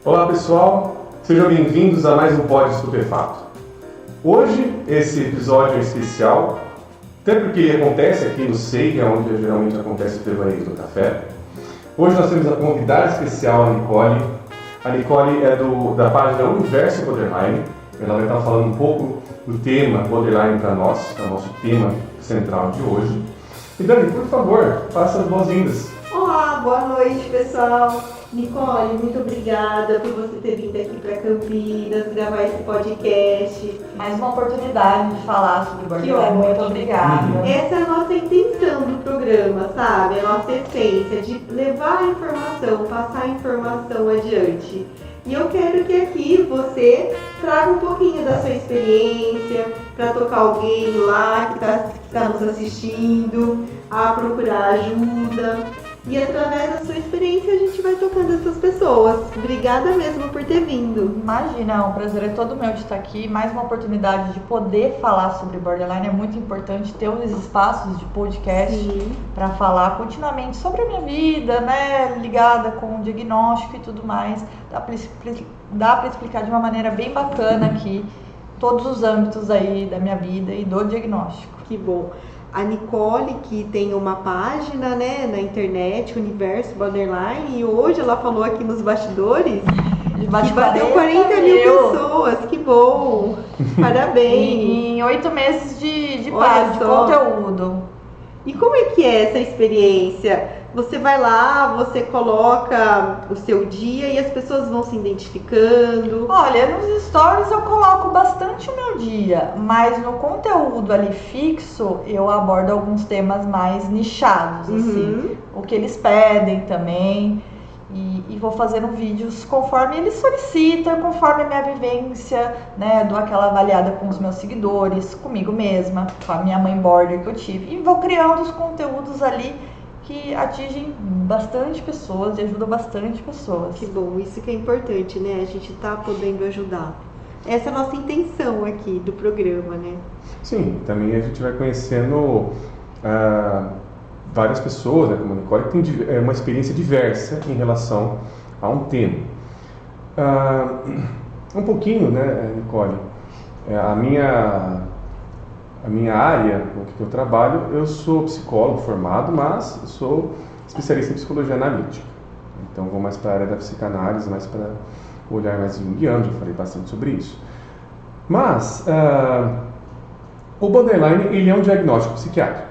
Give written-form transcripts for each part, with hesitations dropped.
Olá pessoal, sejam bem-vindos a mais um Pod Estupefato. Hoje esse episódio é especial, até porque ele acontece aqui no SEI, que é onde geralmente acontece o devaneio do café. Hoje nós temos a convidada especial, a Nicole. A Nicole é da página Universo Borderline. Ela vai estar falando um pouco do tema Borderline para nós, é o nosso tema central de hoje. E Dani, por favor, faça as boas-vindas. Olá, boa noite pessoal. Nicole, muito obrigada por você ter vindo aqui para Campinas, gravar esse podcast. Mais uma oportunidade de falar sobre o Borderline. Muito obrigada. Essa é a nossa intenção do programa, sabe? A nossa essência de levar a informação, passar a informação adiante. E eu quero que aqui você traga um pouquinho da sua experiência para tocar alguém lá que está nos assistindo, a procurar ajuda. E através da sua experiência a gente vai tocando essas pessoas. Obrigada mesmo por ter vindo. Imagina, o prazer é todo meu de estar aqui. Mais uma oportunidade de poder falar sobre Borderline. É muito importante ter uns espaços de podcast para falar continuamente sobre a minha vida, né? Ligada com o diagnóstico e tudo mais. Dá para explicar de uma maneira bem bacana aqui todos os âmbitos aí da minha vida e do diagnóstico. Que bom. A Nicole, que tem uma página, né, na internet, Universo Borderline, e hoje ela falou aqui nos bastidores que bateu 40 mil pessoas. Que bom! Parabéns! Em 8 meses de conteúdo. E como é que é essa experiência? Você vai lá, você coloca o seu dia e as pessoas vão se identificando? Olha, nos stories eu coloco bastante o meu dia, mas no conteúdo ali fixo eu abordo alguns temas mais nichados, assim, o que eles pedem também, e vou fazendo vídeos conforme eles solicitam, conforme a minha vivência, né, dou aquela avaliada com os meus seguidores, comigo mesma, com a minha mãe border que eu tive, e vou criando os conteúdos ali que atingem bastante pessoas e ajudam bastante pessoas. Que bom, isso que é importante, né? A gente tá podendo ajudar. Essa é a nossa intenção aqui do programa, né? Sim, também a gente vai conhecendo várias pessoas, né, como a Nicole, que tem uma experiência diversa em relação a um tema. Um pouquinho, né, Nicole, a minha área, o que eu trabalho, eu sou psicólogo formado, mas eu sou especialista em psicologia analítica. Então vou mais para a área da psicanálise, mais para o olhar mais junguiano, já falei bastante sobre isso. Mas o borderline, ele é um diagnóstico psiquiátrico.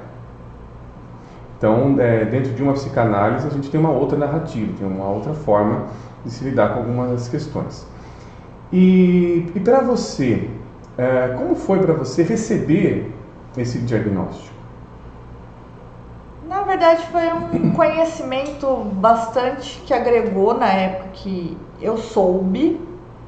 Então, dentro de uma psicanálise, a gente tem uma outra narrativa, tem uma outra forma de se lidar com algumas questões. E para você, como foi para você receber esse diagnóstico? Na verdade, foi um conhecimento bastante que agregou na época que eu soube,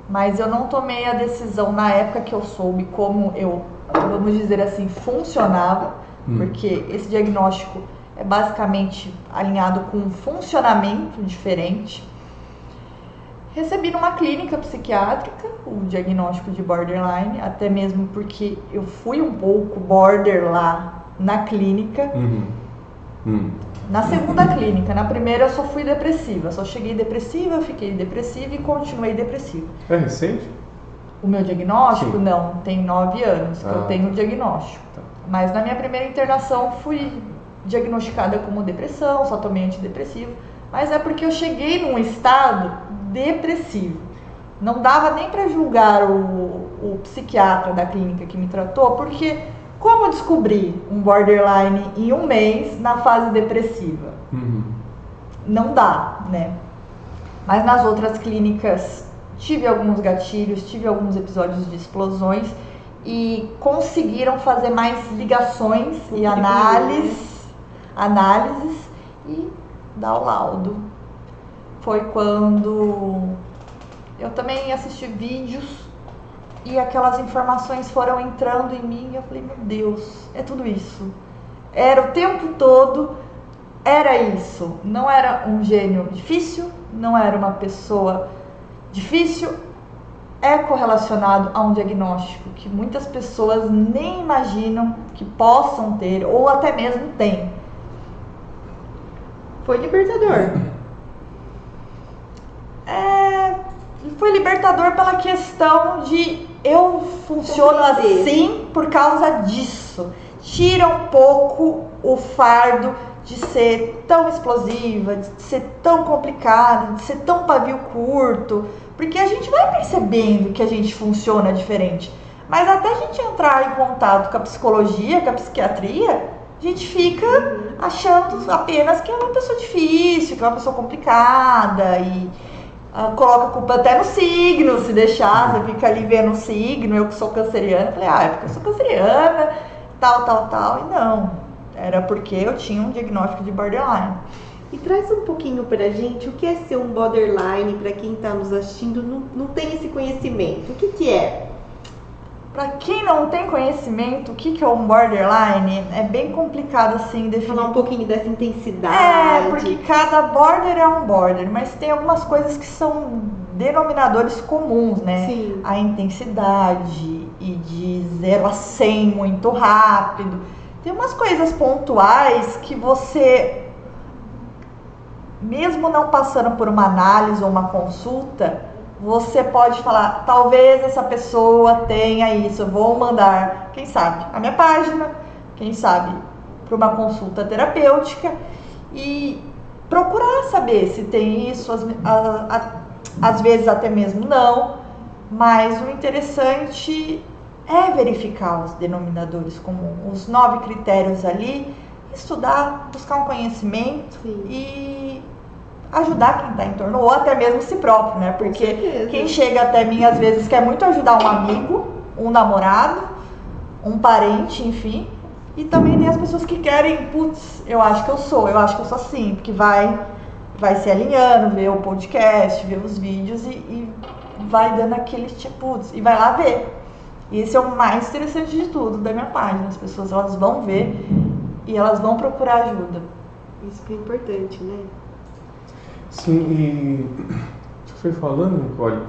mas eu não tomei a decisão na época que eu soube como eu, vamos dizer assim, funcionava, porque esse diagnóstico é basicamente alinhado com um funcionamento diferente. Recebi numa clínica psiquiátrica o diagnóstico de borderline, até mesmo porque eu fui um pouco border lá na clínica. Na segunda clínica, na primeira eu só fui depressiva, só cheguei depressiva, fiquei depressiva e continuei depressiva. É recente? O meu diagnóstico? Sim. Não, tem 9 anos que eu tenho o diagnóstico. Tá. Mas na minha primeira internação fui diagnosticada como depressão, só tomei antidepressivo, mas é porque eu cheguei num estado depressivo. Não dava nem para julgar o psiquiatra da clínica que me tratou, porque como eu descobri um borderline em 1 mês na fase depressiva? Não dá, né? Mas nas outras clínicas tive alguns gatilhos, tive alguns episódios de explosões e conseguiram fazer mais ligações e análises e dar o laudo. Foi quando eu também assisti vídeos e aquelas informações foram entrando em mim e eu falei, meu Deus, é tudo isso. Era o tempo todo, era isso. Não era um gênio difícil, não era uma pessoa difícil, é correlacionado a um diagnóstico que muitas pessoas nem imaginam que possam ter ou até mesmo têm. Foi libertador. Foi libertador pela questão de eu funciono assim por causa disso. Tira um pouco o fardo de ser tão explosiva, de ser tão complicada, de ser tão pavio curto, porque a gente vai percebendo que a gente funciona diferente. Mas até a gente entrar em contato com a psicologia, com a psiquiatria, a gente fica achando apenas que é uma pessoa difícil, que é uma pessoa complicada e coloca a culpa até no signo, se deixar, você fica ali vendo o signo, eu que sou canceriana, falei, é porque eu sou canceriana, tal, e não, era porque eu tinha um diagnóstico de borderline. E traz um pouquinho pra gente o que é ser um borderline, pra quem tá nos assistindo, não tem esse conhecimento, o que é? Pra quem não tem conhecimento, o que é um borderline, é bem complicado assim definir. Falar um pouquinho dessa intensidade. Porque cada border é um border, mas tem algumas coisas que são denominadores comuns, né? Sim. A intensidade e de 0 a 100 muito rápido. Tem umas coisas pontuais que você, mesmo não passando por uma análise ou uma consulta, você pode falar, talvez essa pessoa tenha isso, eu vou mandar, quem sabe, a minha página, quem sabe, para uma consulta terapêutica e procurar saber se tem isso, às vezes até mesmo não, mas o interessante é verificar os denominadores comuns, os 9 critérios ali, estudar, buscar um conhecimento. Sim. E ajudar quem está em torno, ou até mesmo si próprio, né? Porque quem chega até mim às vezes quer muito ajudar um amigo, um namorado, um parente, enfim. E também tem as pessoas que querem, putz, eu acho que eu sou assim, porque vai se alinhando, ver o podcast, ver os vídeos e vai dando aquele tipo, putz, e vai lá ver. E esse é o mais interessante de tudo da minha página. As pessoas, elas vão ver e elas vão procurar ajuda. Isso que é importante, né? Sim, e você foi falando, Nicole,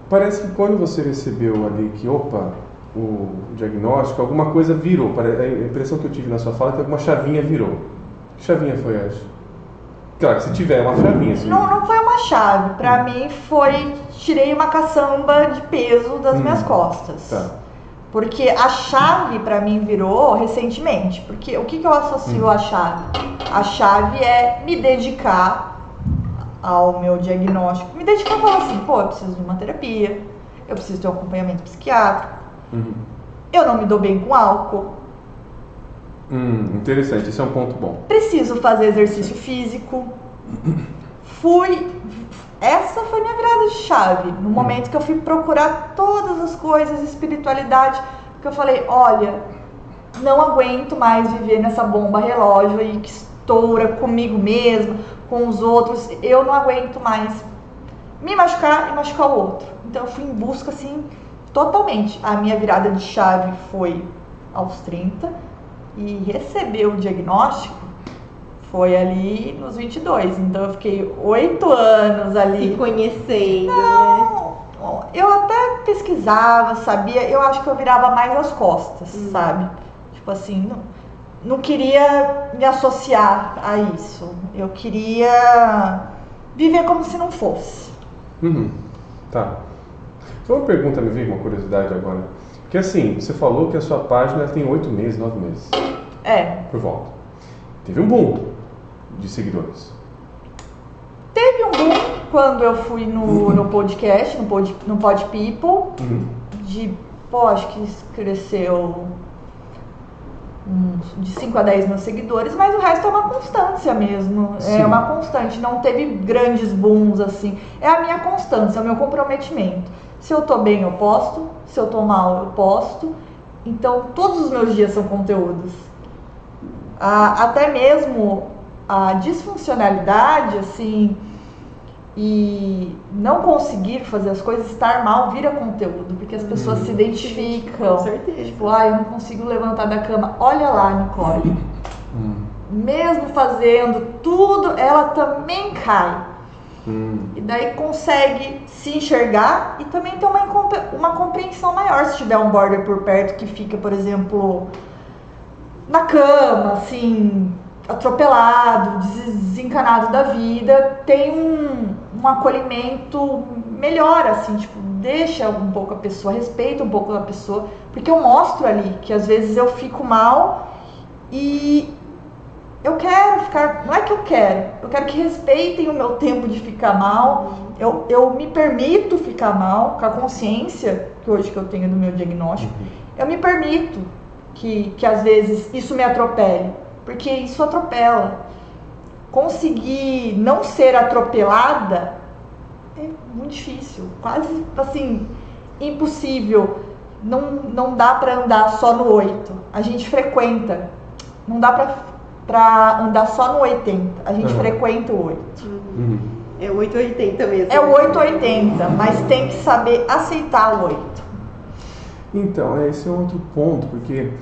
parece que quando você recebeu ali que, o diagnóstico, alguma coisa virou. A impressão que eu tive na sua fala é que alguma chavinha virou. Que chavinha foi essa? Claro, se tiver uma chavinha. Assim. Não foi uma chave. Pra mim foi, tirei uma caçamba de peso das minhas costas. Tá. Porque a chave pra mim virou recentemente. Porque o que eu associo à chave? A chave é me dedicar ao meu diagnóstico. Me dedicar e falar assim, eu preciso de uma terapia, eu preciso ter um acompanhamento psiquiátrico, eu não me dou bem com álcool. Interessante, esse é um ponto bom. Preciso fazer exercício físico. Essa foi minha virada de chave. No momento que eu fui procurar todas as coisas, espiritualidade, porque eu falei, olha, não aguento mais viver nessa bomba relógio aí que estoura comigo mesma, com os outros. Eu não aguento mais me machucar e machucar o outro. Então eu fui em busca, assim, totalmente. A minha virada de chave foi aos 30 e receber o diagnóstico foi ali nos 22. Então eu fiquei 8 anos ali. Se conhecendo, né? Eu até pesquisava, sabia, eu acho que eu virava mais as costas, sabe? Tipo assim, não queria me associar a isso. Eu queria viver como se não fosse. Tá. Só uma pergunta, me veio uma curiosidade agora. Porque assim, você falou que a sua página tem 8 meses, 9 meses. Por volta. Teve um boom de seguidores. Teve um boom quando eu fui no podcast, no Pod People. Acho que cresceu de 5 a 10 mil seguidores, mas o resto é uma constância mesmo. Sim. É uma constante, não teve grandes booms assim. É a minha constância, é o meu comprometimento. Se eu tô bem, eu posto. Se eu tô mal, eu posto. Então, todos os meus dias são conteúdos. Até mesmo a disfuncionalidade, assim, e não conseguir fazer as coisas, estar mal, vira conteúdo, porque as pessoas se identificam. Com certeza. Tipo, eu não consigo levantar da cama. Olha lá, Nicole. Mesmo fazendo tudo, ela também cai. E daí consegue se enxergar e também ter uma compreensão maior se tiver um border por perto que fica, por exemplo, na cama, assim, atropelado, desencanado da vida, tem um acolhimento melhor, assim, tipo, deixa um pouco a pessoa, respeita um pouco a pessoa, porque eu mostro ali que às vezes eu fico mal e eu quero ficar, não é que eu quero que respeitem o meu tempo de ficar mal, eu me permito ficar mal, com a consciência que hoje que eu tenho do meu diagnóstico, eu me permito que às vezes isso me atropele, porque isso atropela. Conseguir não ser atropelada é muito difícil, quase assim, impossível. Não dá para andar só no 8, a gente frequenta, não dá para andar só no 80, a gente frequenta o 8. É o 880 mesmo. É o 880, mas tem que saber aceitar o 8. Então, esse é outro ponto, porque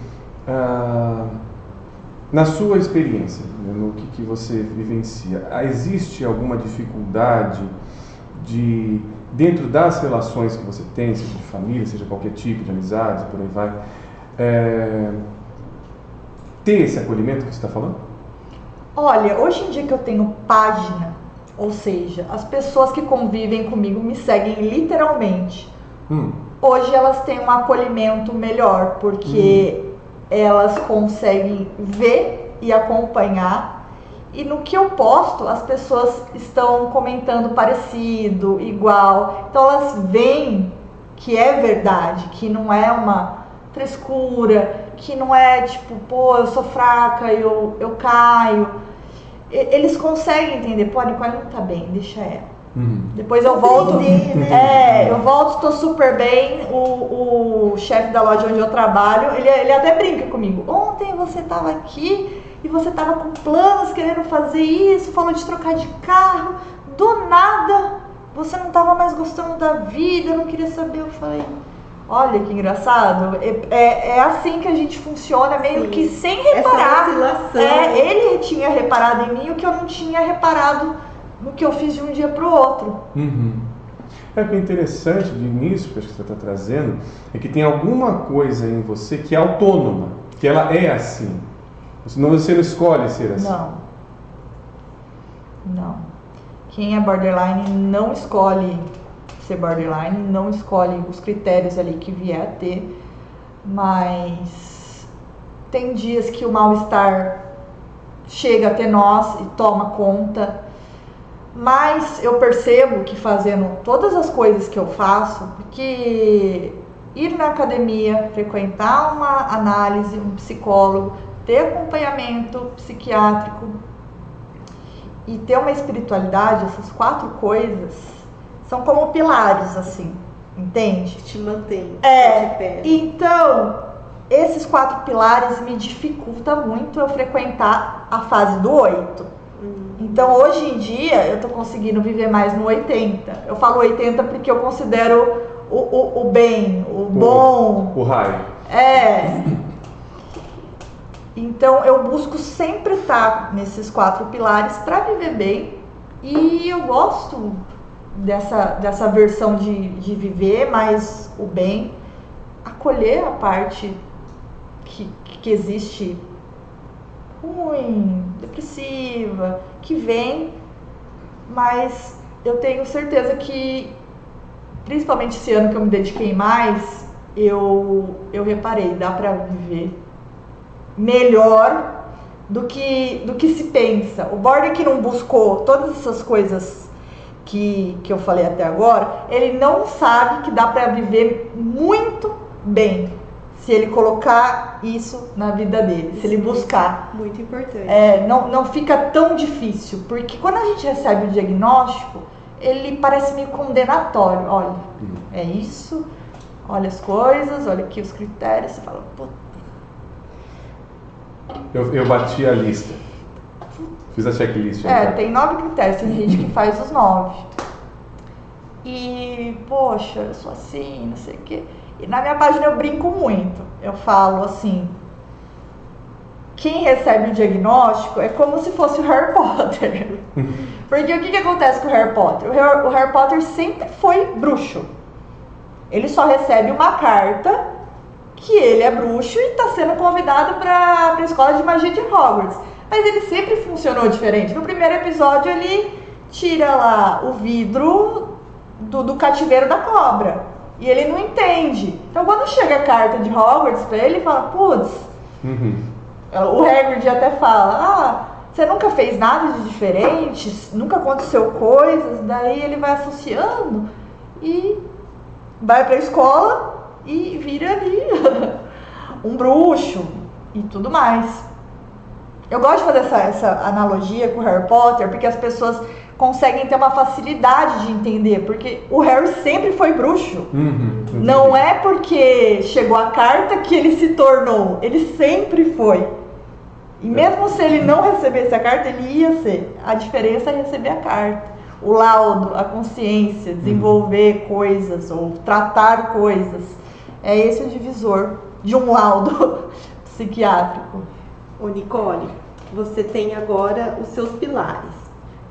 na sua experiência, no que você vivencia, existe alguma dificuldade dentro das relações que você tem, seja de família, seja qualquer tipo de amizade, por aí vai, ter esse acolhimento que você está falando? Olha, hoje em dia que eu tenho página, ou seja, as pessoas que convivem comigo me seguem literalmente. Hoje elas têm um acolhimento melhor, porque elas conseguem ver e acompanhar, e no que eu posto as pessoas estão comentando parecido, igual, então elas veem que é verdade, que não é uma frescura, que não é tipo, pô, eu sou fraca, eu caio. Eles conseguem entender, pô, a Nicole não tá bem, deixa ela. Depois eu volto, eu volto, tô super bem. O chefe da loja onde eu trabalho, ele até brinca comigo. Ontem você tava aqui e você tava com planos, querendo fazer isso, falou de trocar de carro. Do nada, você não tava mais gostando da vida, não queria saber. Eu falei, olha que engraçado. É assim que a gente funciona, meio que sem reparar. Essa oscilação. Ele tinha reparado em mim o que eu não tinha reparado no que eu fiz de um dia para o outro. O que é interessante de início, que acho que você está trazendo, é que tem alguma coisa em você que é autônoma, que ela é assim. Você não escolhe ser assim. Não. Quem é borderline não escolhe ser borderline, não escolhe os critérios ali que vier a ter, mas tem dias que o mal-estar chega até nós e toma conta. Mas eu percebo que fazendo todas as coisas que eu faço, porque ir na academia, frequentar uma análise, um psicólogo, ter acompanhamento psiquiátrico e ter uma espiritualidade, essas 4 coisas são como pilares, assim, entende? Te mantém. Então, esses 4 pilares me dificultam muito eu frequentar a fase do 8. Então, hoje em dia, eu tô conseguindo viver mais no 80. Eu falo 80 porque eu considero o bem, o bom. O raio. Então, eu busco sempre estar nesses 4 pilares para viver bem. E eu gosto dessa versão de viver mais o bem. Acolher a parte que existe ruim, depressiva, que vem, mas eu tenho certeza que, principalmente esse ano que eu me dediquei mais, eu reparei, dá pra viver melhor do que se pensa. O border que não buscou todas essas coisas que eu falei até agora, ele não sabe que dá pra viver muito bem se ele colocar isso na vida dele, se ele buscar. Muito importante. Não fica tão difícil, porque quando a gente recebe o diagnóstico, ele parece meio condenatório. Olha, é isso, olha as coisas, olha aqui os critérios, você fala, puta. Eu bati a lista. Fiz a checklist. Tem 9 critérios, tem gente que faz os 9. E, poxa, eu sou assim, não sei o quê. E na minha página eu brinco muito. Eu falo assim, quem recebe o diagnóstico é como se fosse o Harry Potter. Porque o que acontece com o Harry Potter? O Harry Potter sempre foi bruxo. Ele só recebe uma carta que ele é bruxo e está sendo convidado para a escola de magia de Hogwarts. Mas ele sempre funcionou diferente. No primeiro episódio ele tira lá o vidro do cativeiro da cobra. E ele não entende. Então quando chega a carta de Hogwarts pra ele fala, putz, o Hagrid até fala, você nunca fez nada de diferente, nunca aconteceu coisas, daí ele vai associando e vai pra escola e vira ali um bruxo e tudo mais. Eu gosto de fazer essa analogia com o Harry Potter, porque as pessoas conseguem ter uma facilidade de entender, porque o Harry sempre foi bruxo. Não é porque chegou a carta que ele se tornou, ele sempre foi. E mesmo se ele não recebesse a carta, ele ia ser. A diferença é receber a carta. O laudo, a consciência, desenvolver coisas ou tratar coisas. É esse o divisor de um laudo psiquiátrico. Ô Nicole, você tem agora os seus pilares.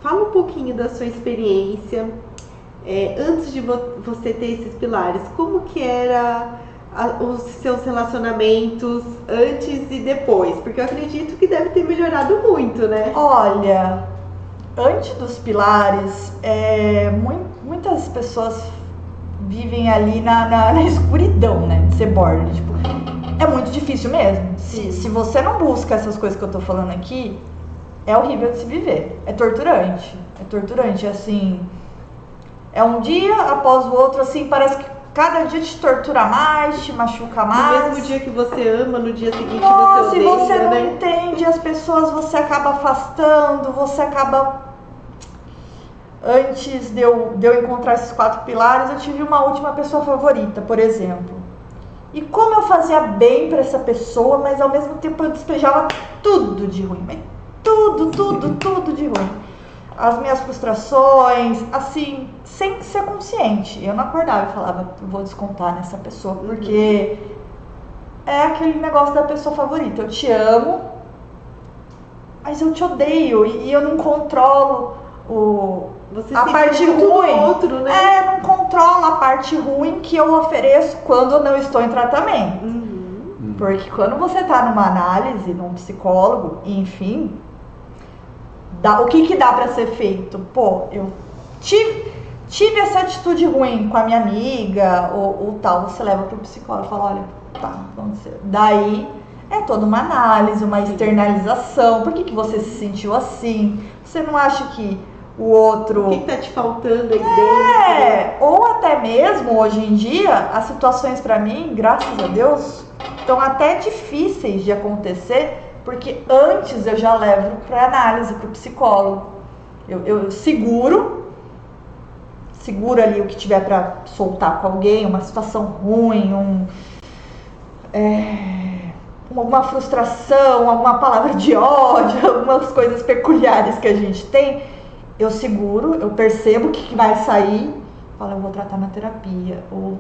Fala um pouquinho da sua experiência. Antes de você ter esses pilares, como que era os seus relacionamentos antes e depois? Porque eu acredito que deve ter melhorado muito, né? Olha, antes dos pilares, muitas pessoas vivem ali na escuridão, né? De ser border. Tipo, é muito difícil mesmo. Se você não busca essas coisas que eu tô falando aqui, é horrível de se viver. É torturante. Assim, é um dia após o outro, assim, parece que cada dia te tortura mais, te machuca mais. No mesmo dia que você ama, no dia seguinte Nossa, você odeia, e você não né? entende as pessoas, você acaba afastando, você acaba... Antes de eu encontrar esses 4 pilares, eu tive uma última pessoa favorita, por exemplo. E como eu fazia bem pra essa pessoa, mas ao mesmo tempo eu despejava tudo de ruim. Mas tudo de ruim. As minhas frustrações, assim, sem ser consciente. Eu não acordava e falava, vou descontar nessa pessoa, porque é aquele negócio da pessoa favorita. Eu te amo, mas eu te odeio e eu não controlo a parte ruim. Outro, né? Não controlo a parte ruim que eu ofereço quando eu não estou em tratamento. Porque quando você está numa análise, num psicólogo, enfim, o que dá para ser feito? Pô, eu tive essa atitude ruim com a minha amiga ou tal. Você leva pro psicólogo e fala, olha, tá, vamos ser. Daí é toda uma análise, uma externalização. Por que você se sentiu assim? Você não acha que o outro... O que tá te faltando aí dentro? Ou até mesmo, hoje em dia, as situações pra mim, graças a Deus, estão até difíceis de acontecer, porque antes eu já levo pra análise, pro psicólogo. Eu seguro ali o que tiver pra soltar com alguém, uma situação ruim, uma frustração, alguma palavra de ódio, algumas coisas peculiares que a gente tem. Eu seguro, eu percebo o que vai sair, falo, eu vou tratar na terapia, ou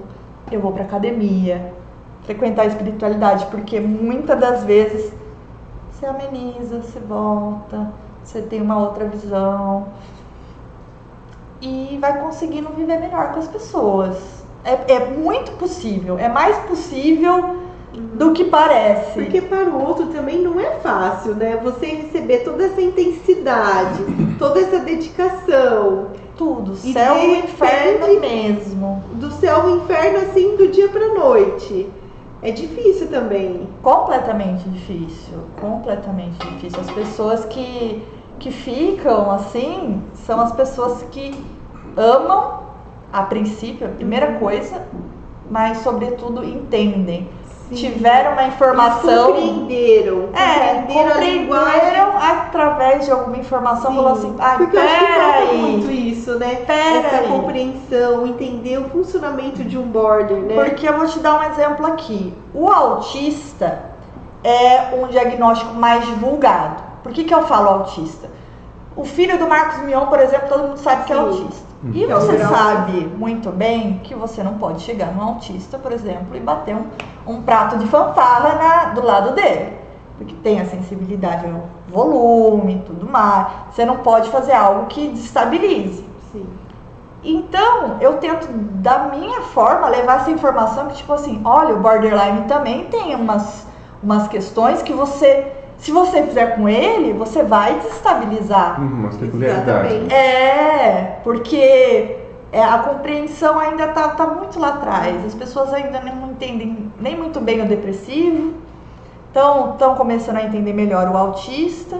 eu vou pra academia, frequentar a espiritualidade, porque muitas das vezes você ameniza, você volta, você tem uma outra visão e vai conseguindo viver melhor com as pessoas. É muito possível, é mais possível do que parece. Porque para o outro também não é fácil, né? Você receber toda essa intensidade, toda essa dedicação. Tudo, céu e inferno mesmo. Do céu ao inferno, assim, do dia pra noite. É difícil também. Completamente difícil. As pessoas que ficam assim, são as pessoas que amam, a princípio, a primeira coisa, mas sobretudo entendem. Sim. Tiveram uma informação. Compreenderam a linguagem através de alguma informação. Falou assim, porque eu acho que falta muito isso, né? Essa aí. Compreensão, entender o funcionamento de um border, né? Porque eu vou te dar um exemplo aqui. O autista é um diagnóstico mais divulgado. Por que eu falo autista? O filho do Marcos Mion, por exemplo, todo mundo sabe que é autista. E você sabe muito bem que você não pode chegar num autista, por exemplo, e bater um prato de fanfarra do lado dele. Porque tem a sensibilidade ao volume e tudo mais. Você não pode fazer algo que desestabilize. Sim. Então, eu tento, da minha forma, levar essa informação que, tipo assim, olha, o borderline também tem umas questões que você Se você fizer com ele, você vai desestabilizar. Umas peculiaridades. Exatamente. Porque a compreensão ainda tá muito lá atrás. As pessoas ainda não entendem nem muito bem o depressivo. Estão começando a entender melhor o autista.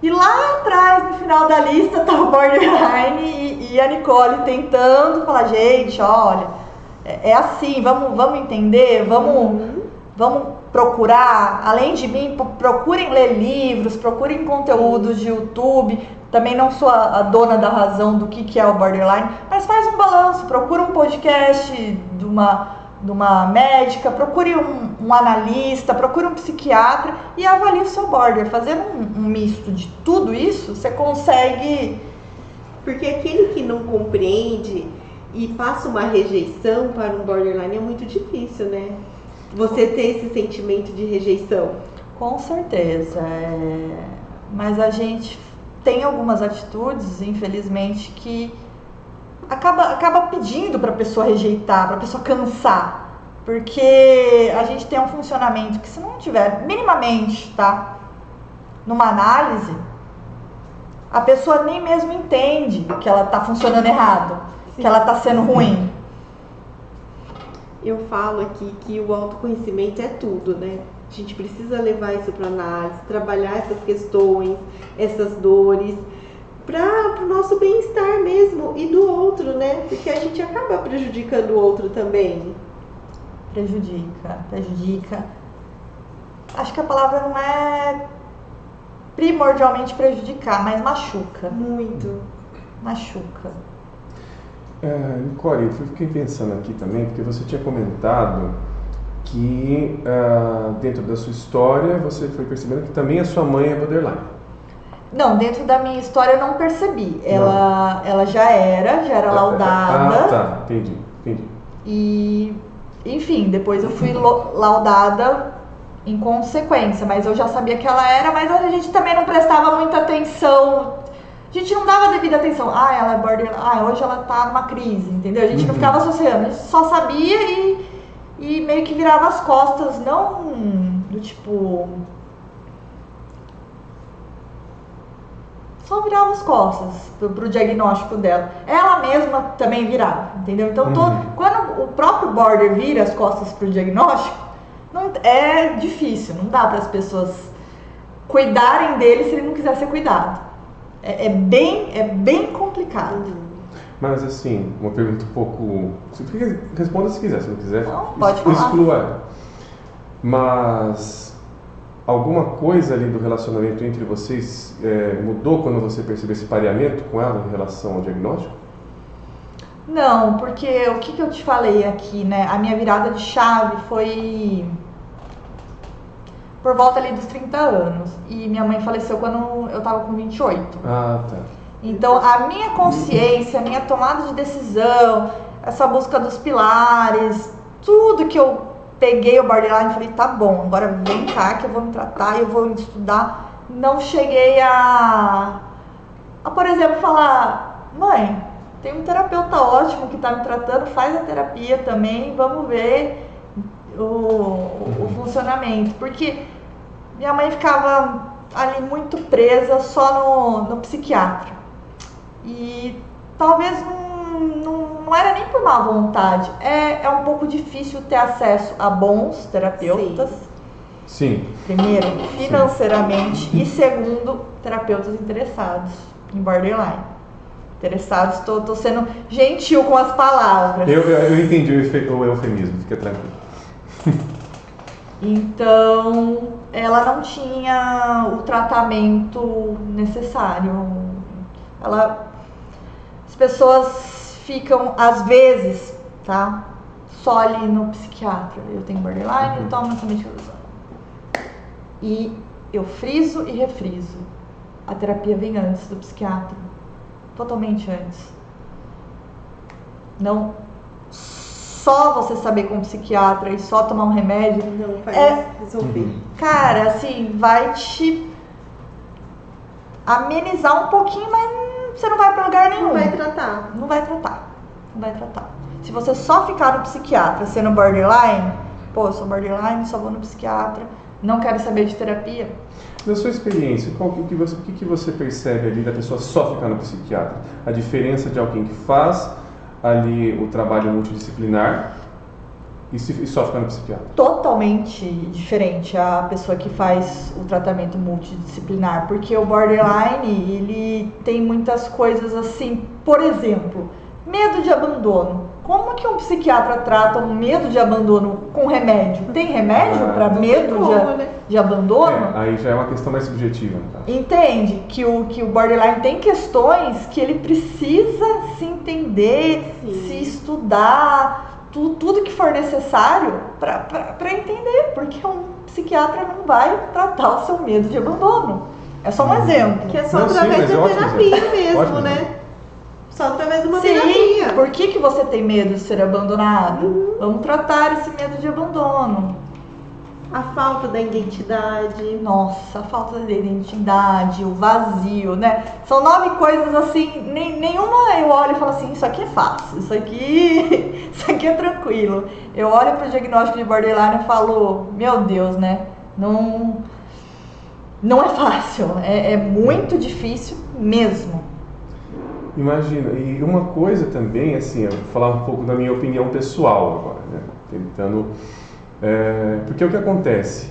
E lá atrás, no final da lista, tá o borderline e a Nicole tentando falar, gente, olha, é assim, vamos entender, vamos procurar, além de mim, procurem ler livros, procurem conteúdos de YouTube. Também não sou a dona da razão do que é o borderline, mas faz um balanço, procura um podcast de uma médica, procure um analista, procure um psiquiatra e avalie o seu border. Fazendo um misto de tudo isso, você consegue... Porque aquele que não compreende e passa uma rejeição para um borderline é muito difícil, né? Você ter esse sentimento de rejeição. Com certeza. Mas a gente tem algumas atitudes, infelizmente, que acaba pedindo para a pessoa rejeitar, para a pessoa cansar. Porque a gente tem um funcionamento que, se não tiver minimamente, tá, numa análise, a pessoa nem mesmo entende que ela está funcionando errado, que ela está sendo ruim. Eu falo aqui que o autoconhecimento é tudo, né? A gente precisa levar isso para análise, trabalhar essas questões, essas dores, para o nosso bem-estar mesmo e do outro, né? Porque a gente acaba prejudicando o outro também. Prejudica. Acho que a palavra não é primordialmente prejudicar, mas machuca. Muito. Machuca. Nicole, eu fiquei pensando aqui também, porque você tinha comentado que dentro da sua história você foi percebendo que também a sua mãe é borderline. Não, dentro da minha história eu não percebi. Ela já era laudada. Ah, tá, entendi. E, enfim, depois eu fui laudada em consequência, mas eu já sabia que ela era, mas a gente também não prestava muita atenção. A gente não dava devida atenção. Ela é borderline. Hoje ela tá numa crise, entendeu? A gente não ficava associando. A gente só sabia e meio que virava as costas, não do tipo... Só virava as costas pro diagnóstico dela. Ela mesma também virava, entendeu? Então, quando o próprio border vira as costas pro diagnóstico, é difícil. Não dá para as pessoas cuidarem dele se ele não quiser ser cuidado. É bem complicado. Mas assim, uma pergunta um pouco... Responda se quiser, se não quiser, não, pode falar. Exclua ela. Mas alguma coisa ali do relacionamento entre vocês mudou quando você percebeu esse pareamento com ela em relação ao diagnóstico? Não, porque o que eu te falei aqui, né? A minha virada de chave foi por volta ali dos 30 anos. E minha mãe faleceu quando eu tava com 28. Ah, tá. Então, a minha consciência, a minha tomada de decisão, essa busca dos pilares, tudo que eu peguei o borderline e falei, tá bom, agora vem cá que eu vou me tratar, eu vou estudar. Não cheguei a por exemplo, falar, mãe, tem um terapeuta ótimo que tá me tratando, faz a terapia também, vamos ver o funcionamento. Porque minha mãe ficava ali muito presa só no psiquiatra. E talvez não era nem por má vontade. É um pouco difícil ter acesso a bons terapeutas. Sim. Primeiro, financeiramente. E segundo, terapeutas interessados em borderline. Interessados, tô sendo gentil com as palavras. Eu entendi o eufemismo, fica tranquilo. Então, ela não tinha o tratamento necessário. As pessoas ficam, às vezes, tá? Só ali no psiquiatra. Eu tenho borderline, eu tomo essa medicação. E eu friso e refriso. A terapia vem antes do psiquiatra. Totalmente antes. Não só você saber com o psiquiatra e só tomar um remédio. Não vai resolver. Cara, assim, vai te amenizar um pouquinho, mas você não vai pra lugar nenhum. Não vai tratar. Não vai tratar. Se você só ficar no psiquiatra sendo borderline, eu sou borderline, só vou no psiquiatra, não quero saber de terapia. Na sua experiência, o que você percebe ali da pessoa só ficar no psiquiatra? A diferença de alguém que faz ali o trabalho multidisciplinar e só ficar no psiquiatra? Totalmente diferente a pessoa que faz o tratamento multidisciplinar, porque o borderline, ele tem muitas coisas assim, por exemplo, medo de abandono. Como que um psiquiatra trata um medo de abandono com remédio? Tem remédio para medo de abandono? Aí já é uma questão mais subjetiva, no caso. Entende que o borderline tem questões que ele precisa se entender, se estudar, tudo que for necessário para entender, porque um psiquiatra não vai tratar o seu medo de abandono. É só um exemplo. Que é só através da terapia mesmo, né? Só através de uma terapia. Por que você tem medo de ser abandonado? Vamos tratar esse medo de abandono. A falta da identidade. Nossa, a falta da identidade, o vazio, né? São 9 coisas assim, nenhuma eu olho e falo assim, isso aqui é fácil, isso aqui é tranquilo. Eu olho para o diagnóstico de borderline e falo, meu Deus, né? Não é fácil, é muito difícil mesmo. Imagina, e uma coisa também, assim, eu vou falar um pouco da minha opinião pessoal agora, né? Tentando... porque o que acontece?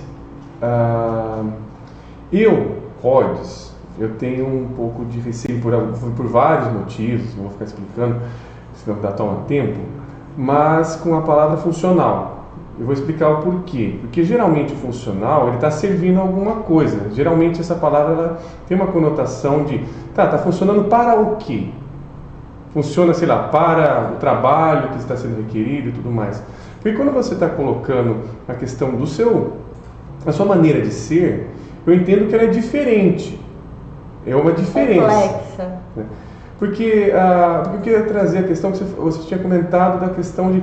Rhodes, eu tenho um pouco de receio por vários motivos, não vou ficar explicando, senão dá toma tempo, mas com a palavra funcional. Eu vou explicar o porquê. Porque geralmente o funcional, ele está servindo alguma coisa. Geralmente essa palavra ela tem uma conotação de, tá funcionando para o quê? Funciona, sei lá, para o trabalho que está sendo requerido e tudo mais. Porque quando você está colocando a questão da sua maneira de ser, eu entendo que ela é diferente. É uma diferença. Complexa. Né? Porque eu queria trazer a questão que você tinha comentado da questão de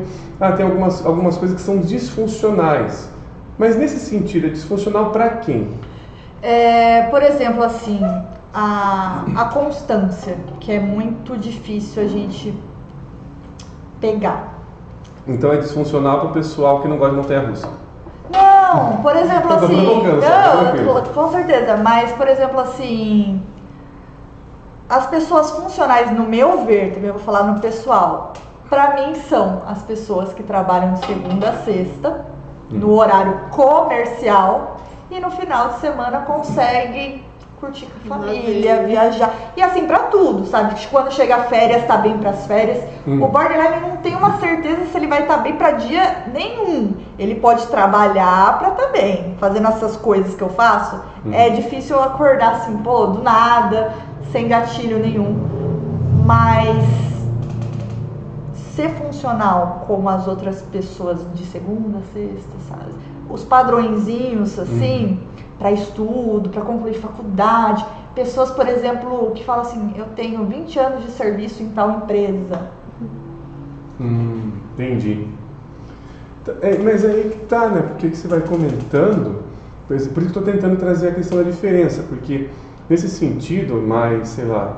tem algumas coisas que são disfuncionais. Mas nesse sentido, é disfuncional para quem? Por exemplo, assim, a constância, que é muito difícil a gente pegar. Então é disfuncional para o pessoal que não gosta de montanha-russa. Não, por exemplo, assim... Não, com certeza, mas, por exemplo, assim... As pessoas funcionais, no meu ver, também vou falar no pessoal, para mim são as pessoas que trabalham de segunda a sexta, no horário comercial, e no final de semana conseguem curtir com a família, viajar. E assim, pra tudo, sabe? Quando chega a férias, tá bem pras férias. O borderline não tem uma certeza se ele vai estar bem pra dia nenhum. Ele pode trabalhar pra tá bem, fazendo essas coisas que eu faço. É difícil eu acordar assim, do nada, sem gatilho nenhum. Mas ser funcional como as outras pessoas de segunda a sexta, sabe? Os padrõezinhos, assim, para estudo, para concluir faculdade. Pessoas, por exemplo, que falam assim, eu tenho 20 anos de serviço em tal empresa. Entendi. Mas aí que tá, né? Porque que você vai comentando, por isso que eu estou tentando trazer a questão da diferença, porque nesse sentido, mais, sei lá,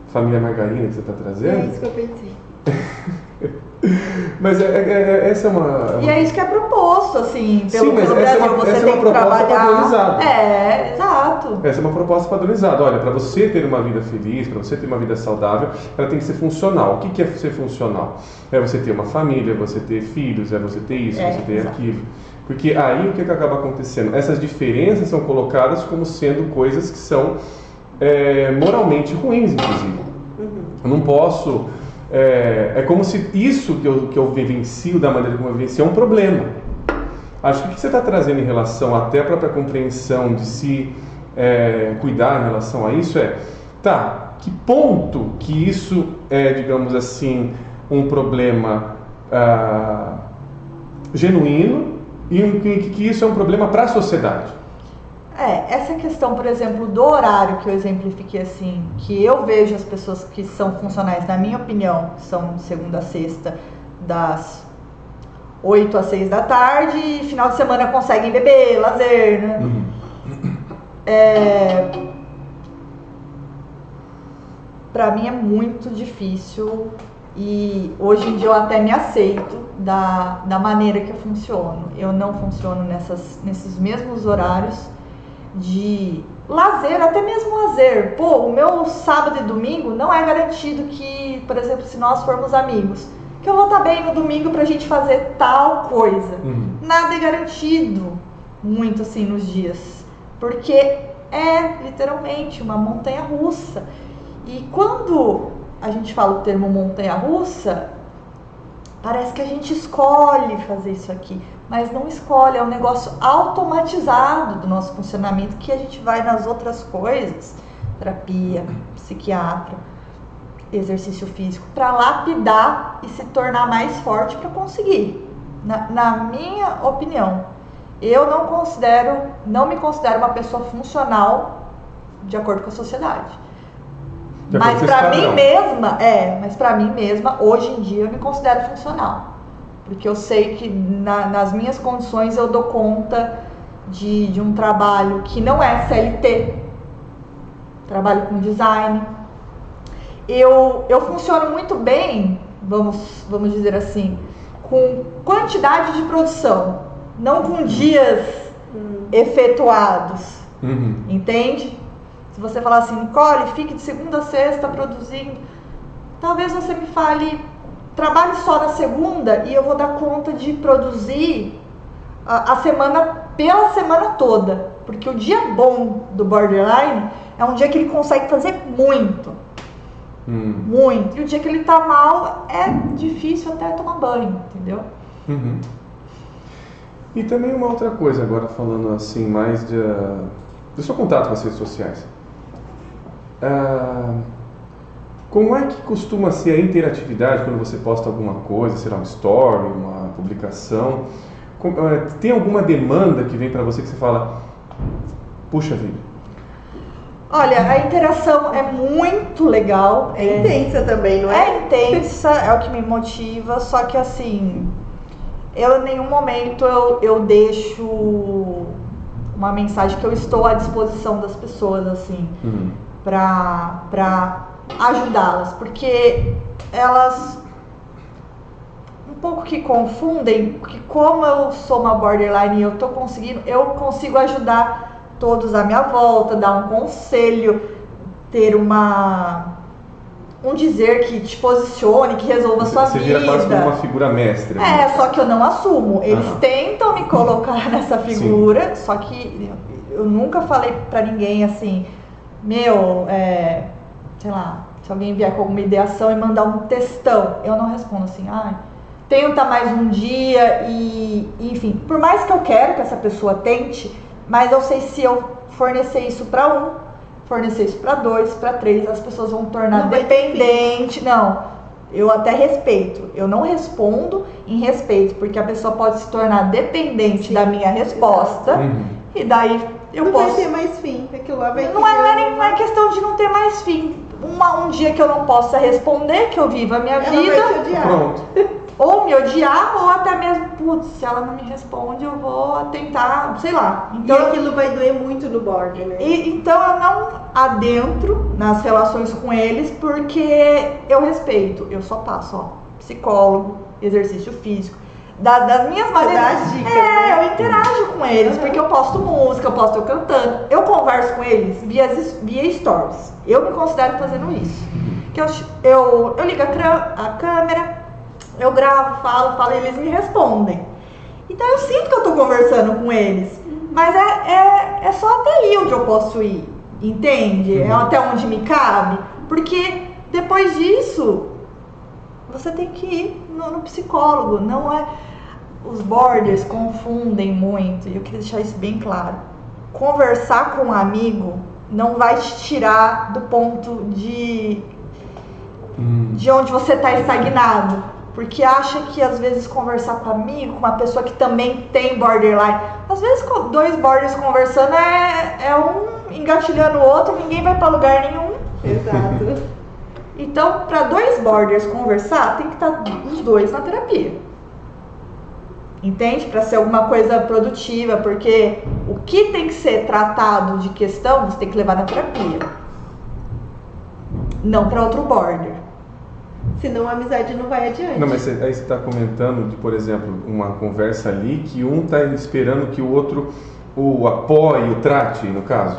família margarina que você está trazendo... É isso que eu pensei. Mas essa é uma... E é isso que é proposto, assim, pelo Brasil. Você tem que trabalhar... Padronizada. Exato. Essa é uma proposta padronizada. Olha, para você ter uma vida feliz, para você ter uma vida saudável, ela tem que ser funcional. O que é ser funcional? É você ter uma família, você ter filhos, é você ter isso, você ter aquilo. Porque aí o que acaba acontecendo? Essas diferenças são colocadas como sendo coisas que são moralmente ruins, inclusive. Eu não posso... É como se isso que eu vivencio da maneira como eu vivencio é um problema. Acho que o que você está trazendo em relação até a própria compreensão de se cuidar em relação a isso que ponto que isso é, digamos assim, um problema genuíno e que isso é um problema para a sociedade. Essa questão, por exemplo, do horário que eu exemplifiquei assim, que eu vejo as pessoas que são funcionais, na minha opinião, são de segunda a sexta, das 8 às 6 da tarde, e final de semana conseguem beber, lazer, né? Pra mim é muito difícil E hoje em dia eu até me aceito da maneira que eu funciono. Eu não funciono nesses mesmos horários de lazer, até mesmo lazer. Pô, o meu sábado e domingo não é garantido que, por exemplo, se nós formos amigos, que eu vou estar bem no domingo pra gente fazer tal coisa. Nada é garantido muito assim nos dias, porque é literalmente uma montanha-russa. E quando a gente fala o termo montanha-russa, parece que a gente escolhe fazer isso aqui, mas não escolhe, é um negócio automatizado do nosso funcionamento, que a gente vai nas outras coisas, terapia, psiquiatra, exercício físico, para lapidar e se tornar mais forte para conseguir. Na minha opinião, eu não me considero uma pessoa funcional de acordo com a sociedade. Mas para mim mesma, hoje em dia eu me considero funcional. Porque eu sei que nas minhas condições eu dou conta de um trabalho que não é CLT. Trabalho com design. Eu funciono muito bem, vamos dizer assim, com quantidade de produção, não com dias efetuados. Entende? Se você falar assim, Nicole, fique de segunda a sexta produzindo, talvez você me fale, trabalhe só na segunda e eu vou dar conta de produzir pela semana toda. Porque o dia bom do borderline é um dia que ele consegue fazer muito. Muito. E o dia que ele tá mal é difícil até tomar banho, entendeu? E também uma outra coisa, agora falando assim mais do seu contato com as redes sociais. Como é que costuma ser a interatividade quando você posta alguma coisa, será um story, uma publicação? Tem alguma demanda que vem para você que você fala, puxa vida? Olha, a interação é muito legal. É intensa também, não é? É intensa, é o que me motiva, só que assim, eu em nenhum momento eu deixo uma mensagem que eu estou à disposição das pessoas, assim, pra ajudá-las, porque elas um pouco que confundem, porque como eu sou uma borderline e eu consigo ajudar todos à minha volta, dar um conselho, ter um dizer que te posicione, que resolva a sua vida. Você vira quase como uma figura mestra. Né? Só que eu não assumo. Eles tentam me colocar nessa figura, só que eu nunca falei pra ninguém assim, sei lá, se alguém vier com alguma ideação e mandar um textão, eu não respondo assim, tenta mais um dia e, enfim, por mais que eu quero que essa pessoa tente, mas eu sei se eu fornecer isso para fornecer isso para 2, para 3, as pessoas vão tornar dependente. Não, eu até respeito. Eu não respondo em respeito, porque a pessoa pode se tornar dependente da minha resposta. E daí eu posso. Não vai ter mais fim. Aquilo lá vai não é questão de não ter mais fim. Um dia que eu não possa responder, que eu viva a minha vida. Vai te odiar. Pronto. Ou me odiar, ou até mesmo, se ela não me responde, eu vou tentar, sei lá. Então aquilo vai doer muito no border, né? Então eu não adentro nas relações com eles, porque eu respeito. Eu só passo, psicólogo, exercício físico. Das minhas maneiras. Dá dicas, né? Eu interajo com eles, porque eu posto música, eu posto eu cantando. Eu converso com eles via stories. Eu me considero fazendo isso. Que eu ligo a câmera, eu gravo, falo e eles me respondem. Então eu sinto que eu tô conversando com eles. Mas é só até aí onde eu posso ir. Entende? É até onde me cabe. Porque depois disso, você tem que ir no psicólogo. Não é. Os borders confundem muito. E eu queria deixar isso bem claro. Conversar com um amigo não vai te tirar do ponto de onde você está estagnado. Porque acha que às vezes conversar com um amigo, com uma pessoa que também tem borderline, às vezes com 2 borders conversando é um engatilhando o outro, ninguém vai para lugar nenhum. Exato. Então, para 2 borders conversar, tem que estar os 2 na terapia. Entende? Para ser alguma coisa produtiva, porque o que tem que ser tratado de questão, você tem que levar na terapia. Não para outro border. Senão a amizade não vai adiante. Não, mas aí você está comentando de, por exemplo, uma conversa ali que um está esperando que o outro o apoie, o trate, no caso.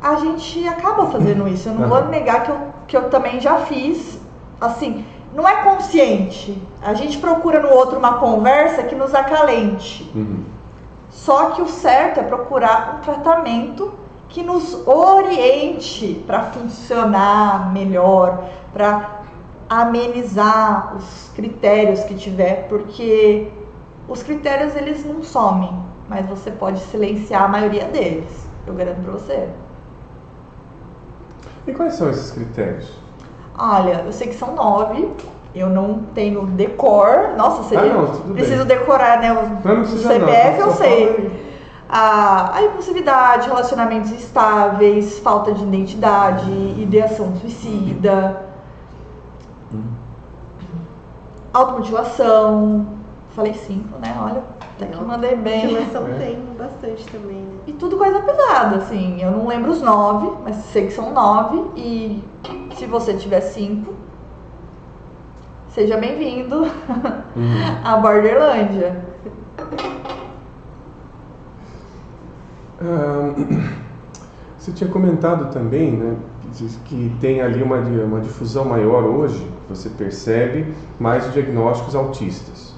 A gente acaba fazendo isso. Eu não vou negar que eu também já fiz. Assim, não é consciente. A gente procura no outro uma conversa que nos acalente. Só que o certo é procurar um tratamento que nos oriente para funcionar melhor, para amenizar os critérios que tiver, porque os critérios eles não somem, mas você pode silenciar a maioria deles, eu garanto para você. E quais são esses critérios? Olha, eu sei que são 9, eu não tenho decor, nossa, seria preciso decorar, né, o CPF eu sei. A impulsividade, relacionamentos estáveis, falta de identidade, ideação suicida, automutilação, falei 5, né? Olha, até que mandei bem. Mutilação tem bastante também, né? E tudo coisa pesada, assim, eu não lembro os 9, mas sei que são 9, e se você tiver 5, seja bem-vindo à Borderlândia. Você tinha comentado também, né, que tem ali uma difusão maior hoje, você percebe mais os diagnósticos autistas,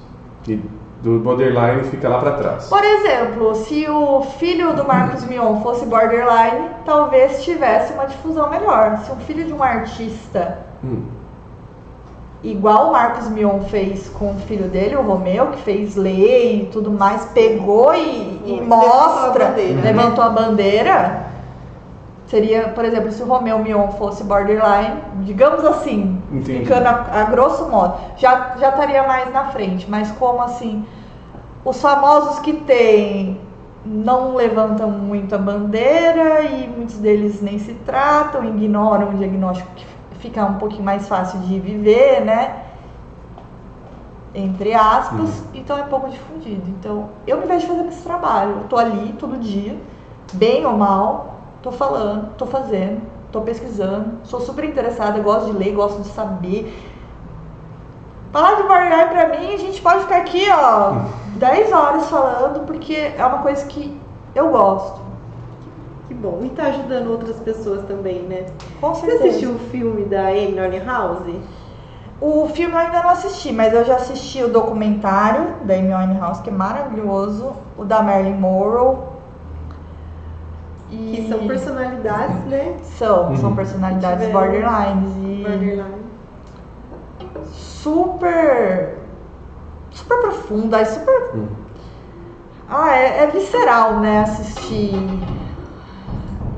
e do borderline fica lá para trás. Por exemplo, se o filho do Marcos Mion fosse borderline, talvez tivesse uma difusão melhor. Se um filho de um artista, igual o Marcos Mion fez com o filho dele, o Romeu, que fez lei e tudo mais, pegou e mostra, levantou a bandeira, seria, por exemplo, se o Romeu Mion fosse borderline, digamos assim, entendi, ficando a grosso modo, já estaria mais na frente, mas como assim, os famosos que tem não levantam muito a bandeira e muitos deles nem se tratam, ignoram o diagnóstico que fica um pouquinho mais fácil de viver, né? Entre aspas, então é pouco difundido. Então, eu me vejo fazendo esse trabalho. Eu tô ali todo dia, bem ou mal, tô falando, tô fazendo, tô pesquisando, sou super interessada, gosto de ler, gosto de saber. Falar de borderline pra mim, a gente pode ficar aqui, ó, 10 horas falando, porque é uma coisa que eu gosto. Que bom. E tá ajudando outras pessoas também, né? Com certeza. Você assistiu o filme da Amy Winehouse? O filme eu ainda não assisti, mas eu já assisti o documentário da Amy Winehouse, que é maravilhoso, o da Marilyn Monroe. Que são personalidades, né? São personalidades borderlines. Borderline. Super profunda, super... é visceral, né, assistir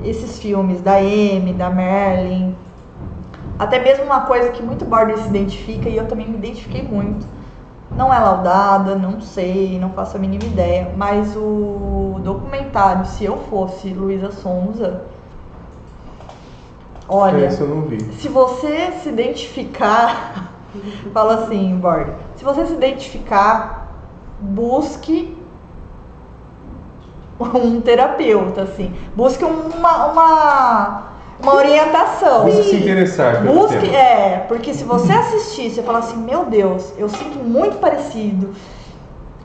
esses filmes da Amy, da Marilyn. Até mesmo uma coisa que muito border se identifica, e eu também me identifiquei muito. Não é laudada, não sei, não faço a mínima ideia, mas o documentário, se eu fosse Luísa Sonza, olha, esse eu não vi. Se você se identificar, fala assim, border, se você se identificar, busque um terapeuta, assim, busque uma orientação. Busque se interessar pelo tema. Porque se você assistir, você falar assim, meu Deus, eu sinto muito parecido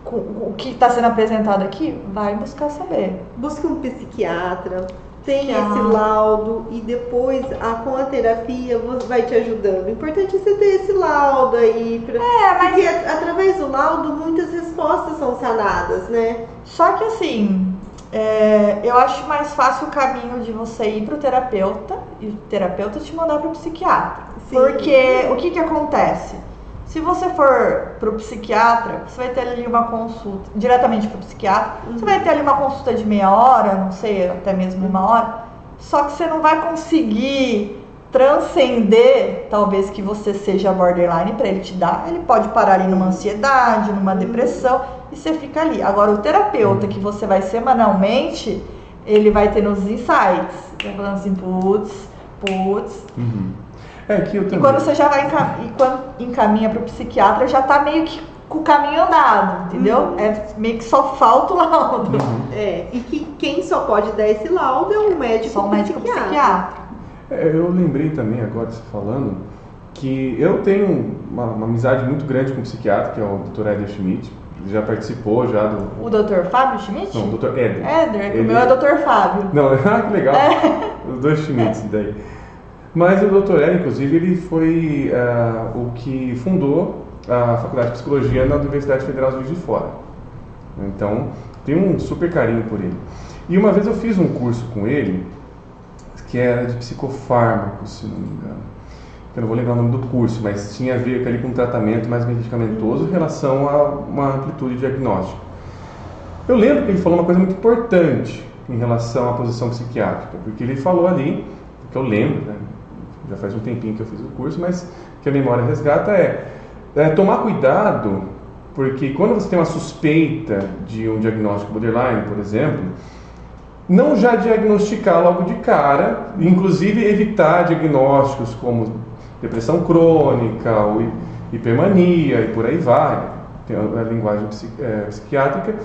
com o que está sendo apresentado aqui, vai buscar saber. Busque um psiquiatra, tenha esse laudo e depois com a terapia vai te ajudando. O importante é você ter esse laudo aí, porque através do laudo muitas respostas são sanadas, né? Só que assim, eu acho mais fácil o caminho de você ir pro terapeuta e o terapeuta te mandar pro psiquiatra. Sim. Porque o que acontece? Se você for pro psiquiatra, você vai ter ali uma consulta, diretamente pro psiquiatra, você vai ter ali uma consulta de meia hora, não sei, até mesmo 1 hora, só que você não vai conseguir transcender, talvez, que você seja borderline para ele te dar. Ele pode parar ali numa ansiedade, numa depressão, e você fica ali. Agora, o terapeuta que você vai semanalmente, ele vai ter nos insights, vai falando assim, putz. Que eu também. E quando você já vai quando encaminha para o psiquiatra, já tá meio que com o caminho andado, entendeu? É meio que só falta o laudo. E que quem só pode dar esse laudo é um médico psiquiatra. Eu lembrei também agora, você falando, que eu tenho uma amizade muito grande com um psiquiatra, que é o Dr. Éder Schmidt. Ele já participou já do... O Dr. Fábio Schmidt? Não, o Dr. Éder. Éder, que o meu é Dr. Fábio. Não, que legal. Os dois Schmidts daí. Mas o Dr. Éder, inclusive, ele foi o que fundou a Faculdade de Psicologia na Universidade Federal de Juiz de Fora. Então, tenho um super carinho por ele. E uma vez eu fiz um curso com ele, que era de psicofármacos, se não me engano. Eu não vou lembrar o nome do curso, mas tinha a ver ali com um tratamento mais medicamentoso em relação a uma amplitude diagnóstica. Eu lembro que ele falou uma coisa muito importante em relação à posição psiquiátrica, porque ele falou ali, que eu lembro, né, já faz um tempinho que eu fiz o curso, mas que a memória resgata é tomar cuidado, porque quando você tem uma suspeita de um diagnóstico borderline, por exemplo, não já diagnosticar logo de cara, inclusive evitar diagnósticos como depressão crônica, ou hipermania e por aí vai, tem a linguagem psiquiátrica,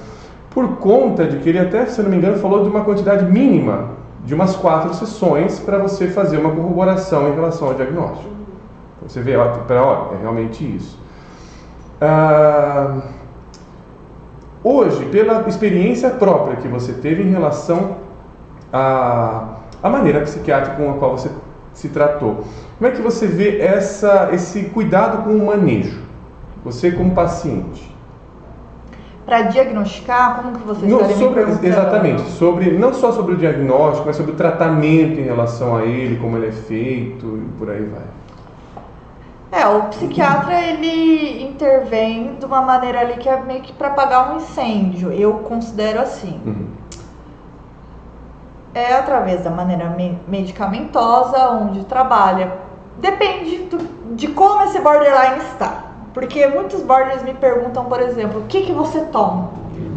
por conta de que ele até, se não me engano, falou de uma quantidade mínima de umas 4 sessões para você fazer uma corroboração em relação ao diagnóstico. Então, você vê, olha, é realmente isso. Hoje, pela experiência própria que você teve em relação à maneira psiquiátrica com a qual você se tratou, como é que você vê esse cuidado com o manejo? Você como paciente. Para diagnosticar, como que você estaria me perguntando? Exatamente, não só sobre o diagnóstico, mas sobre o tratamento em relação a ele, como ele é feito e por aí vai. O psiquiatra, ele intervém de uma maneira ali que é meio que para apagar um incêndio, eu considero assim. É através da maneira medicamentosa, onde trabalha. Depende de como esse borderline está. Porque muitos borders me perguntam, por exemplo, o que você toma?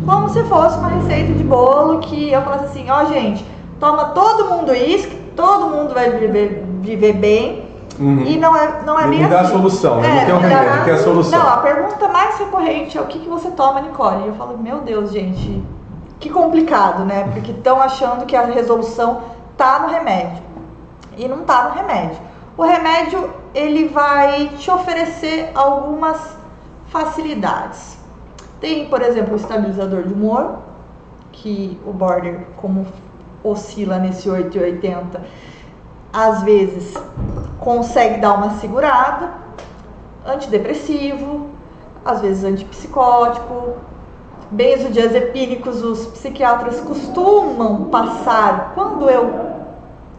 Como se fosse uma receita de bolo que eu falasse assim, gente, toma todo mundo isso, que todo mundo vai viver bem. E não é bem assim. Não dá a solução, não tem um remédio, não quer a solução. Não, a pergunta mais recorrente é o que você toma, Nicole? E eu falo, meu Deus, gente, que complicado, né? Porque estão achando que a resolução tá no remédio. E não tá no remédio. O remédio, ele vai te oferecer algumas facilidades. Tem, por exemplo, o estabilizador de humor, que o border, como oscila nesse 8,80, às vezes consegue dar uma segurada. Antidepressivo, às vezes antipsicótico, benzodiazepínicos, os psiquiatras costumam passar. Quando eu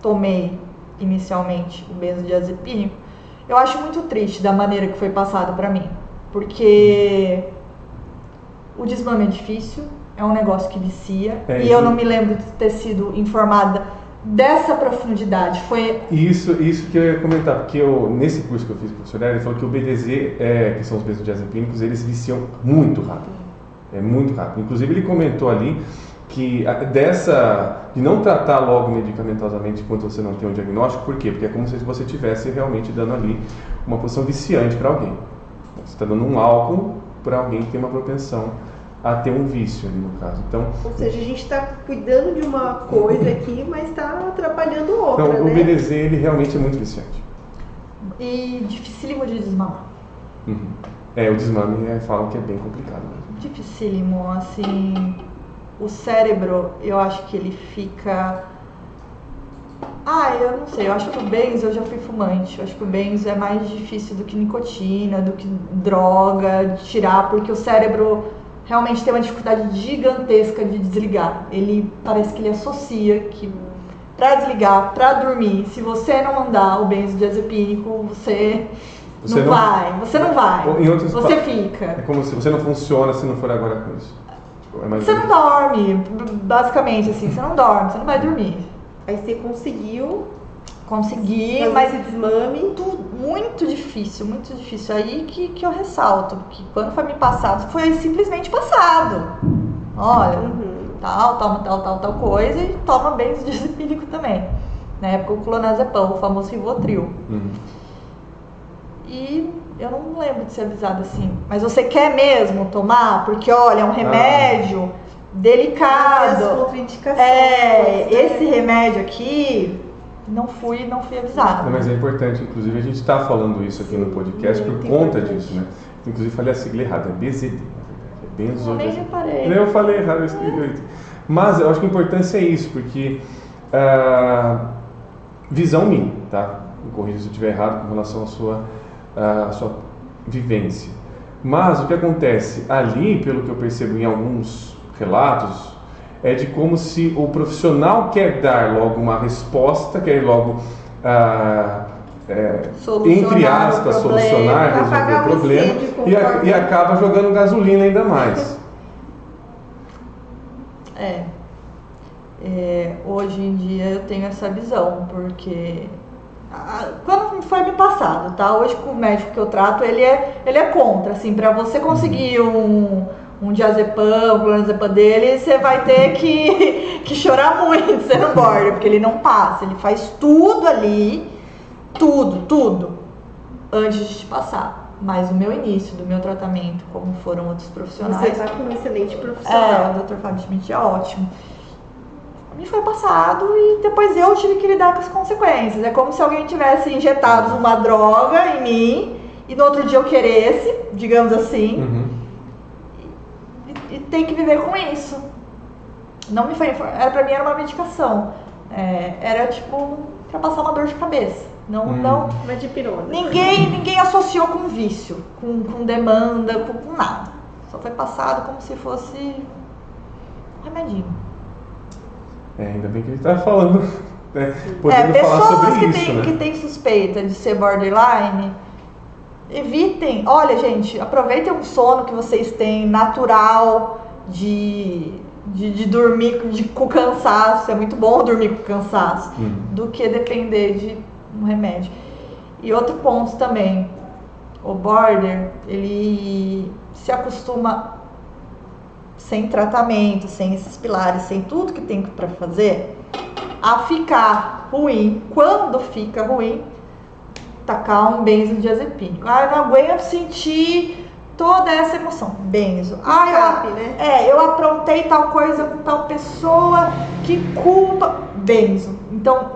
tomei inicialmente o benzodiazepínico, eu acho muito triste da maneira que foi passado para mim, porque o desmame é difícil, é um negócio que vicia, e eu não me lembro de ter sido informada dessa profundidade. Foi isso que eu ia comentar, porque nesse curso que eu fiz com o professor, ele falou que o BDZ, que são os benzodiazepínicos, eles viciam muito rápido. É muito rápido. Inclusive ele comentou ali que de não tratar logo medicamentosamente enquanto você não tem um diagnóstico. Por quê? Porque é como se você estivesse realmente dando ali uma posição viciante para alguém. Você está dando um álcool para alguém que tem uma propensão a ter um vício ali no caso. Então, ou seja, a gente está cuidando de uma coisa aqui, mas está atrapalhando outra, então, né? O BDZ, ele realmente é muito viciante. E dificílimo de desmamar. O desmame falam que é bem complicado mesmo. Dificílimo, assim, o cérebro, eu acho que ele fica... eu não sei, eu acho que o benzo, eu já fui fumante, eu acho que o benzo é mais difícil do que nicotina, do que droga, de tirar, porque o cérebro realmente tem uma dificuldade gigantesca de desligar. Parece que ele associa que para desligar, para dormir, se você não mandar o benzodiazepínico, você não vai, você fica. É como se você não funciona se não for agora com isso. Você não dorme, basicamente assim, você não dorme, você não vai dormir. Aí você conseguiu Consegui, mas esse desmame muito difícil. Aí que eu ressalto, que quando foi me passado, foi simplesmente passado. Olha, tal coisa, e toma benzodiazepínico também. Na época o clonazepam, o famoso Rivotril. E eu não lembro de ser avisada assim. Mas você quer mesmo tomar? Porque olha, é um remédio delicado. As contraindicações, esse remédio aqui não fui avisada. Mas é importante, inclusive, a gente está falando isso aqui no podcast por conta disso, né? Inclusive, falei a sigla errada, é BZD, na verdade, é Eu nem reparei. Eu falei errado, eu escrevi. Mas eu acho que a importância é isso, porque visão minha, tá? Me corrija se eu estiver errado com relação à sua vivência. Mas o que acontece ali, pelo que eu percebo em alguns relatos, é de como se o profissional quer dar logo uma resposta, quer logo, entre aspas, solucionar, resolver o problema e acaba jogando gasolina ainda mais. Hoje em dia eu tenho essa visão, porque quando foi me passado, tá? Hoje com o médico que eu trato, ele é contra, assim, para você conseguir um diazepam, um clonazepam dele, você vai ter que chorar muito, você não borda, porque ele não passa, ele faz tudo ali, tudo, antes de te passar. Mas o meu início do meu tratamento, como foram outros profissionais... Você está com um excelente profissional. O Dr. Fábio Schmidt é ótimo. Me foi passado e depois eu tive que lidar com as consequências. É como se alguém tivesse injetado uma droga em mim e no outro dia eu queresse, digamos assim, e tem que viver com isso. Não me foi, pra mim era uma medicação. Era tipo pra passar uma dor de cabeça. Não, uma dipirona. Ninguém associou com vício, com demanda, com nada. Só foi passado como se fosse um remedinho. Ainda bem que a gente tá falando, podendo falar sobre isso, né? Que tem suspeita de ser borderline, evitem. Olha, gente, aproveitem um sono que vocês têm natural de dormir com cansaço. É muito bom dormir com cansaço, do que depender de um remédio. E outro ponto também, o border, ele se acostuma sem tratamento, sem esses pilares, sem tudo que tem para fazer, a ficar ruim. Quando fica ruim, tacar um benzodiazepínico. Não aguento sentir toda essa emoção. Benzo. Eu aprontei tal coisa com tal pessoa, que culpa. Benzo. Então,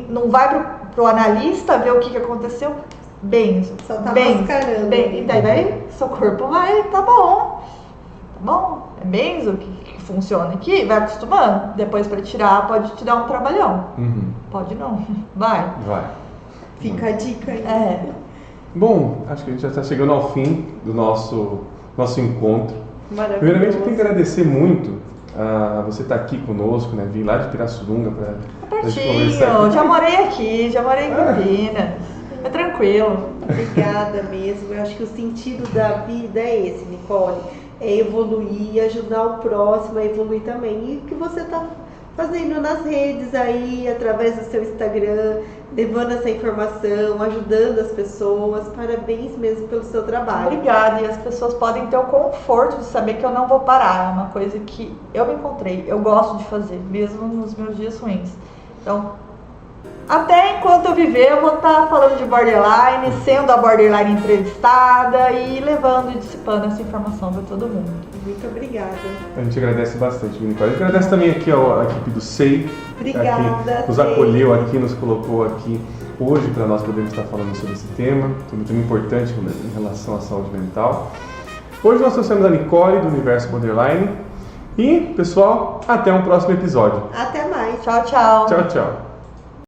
não vai pro analista ver o que aconteceu. Benzo. Só tá mascarando. E daí seu corpo vai, tá bom. É benzo que funciona aqui, vai acostumando. Depois para tirar pode te dar um trabalhão. Pode não, vai. Fica a dica aí. Bom, acho que a gente já está chegando ao fim do nosso encontro. Maravilhoso. Primeiramente eu tenho que agradecer muito a você estar aqui conosco, né? Vim lá de Pirassununga para gente conversar. Já morei aqui, já morei em Campinas. É tranquilo. Obrigada mesmo. Eu acho que o sentido da vida é esse, Nicole. É evoluir, ajudar o próximo a evoluir também. E o que você está fazendo nas redes aí, através do seu Instagram, levando essa informação, ajudando as pessoas. Parabéns mesmo pelo seu trabalho. Obrigada. E as pessoas podem ter o conforto de saber que eu não vou parar. É uma coisa que eu me encontrei, eu gosto de fazer, mesmo nos meus dias ruins. Então, até enquanto eu viver, eu vou estar falando de borderline, sendo a borderline entrevistada e levando e dissipando essa informação para todo mundo. Muito obrigada. A gente agradece bastante, Nicole. A gente agradece também aqui a equipe do SEI, Obrigada, que nos acolheu aqui, nos colocou aqui hoje para nós podermos estar falando sobre esse tema, um tema importante em relação à saúde mental. Hoje nós trouxemos a Nicole do Universo Borderline e, pessoal, até um próximo episódio. Até mais. Tchau, tchau. Tchau, tchau.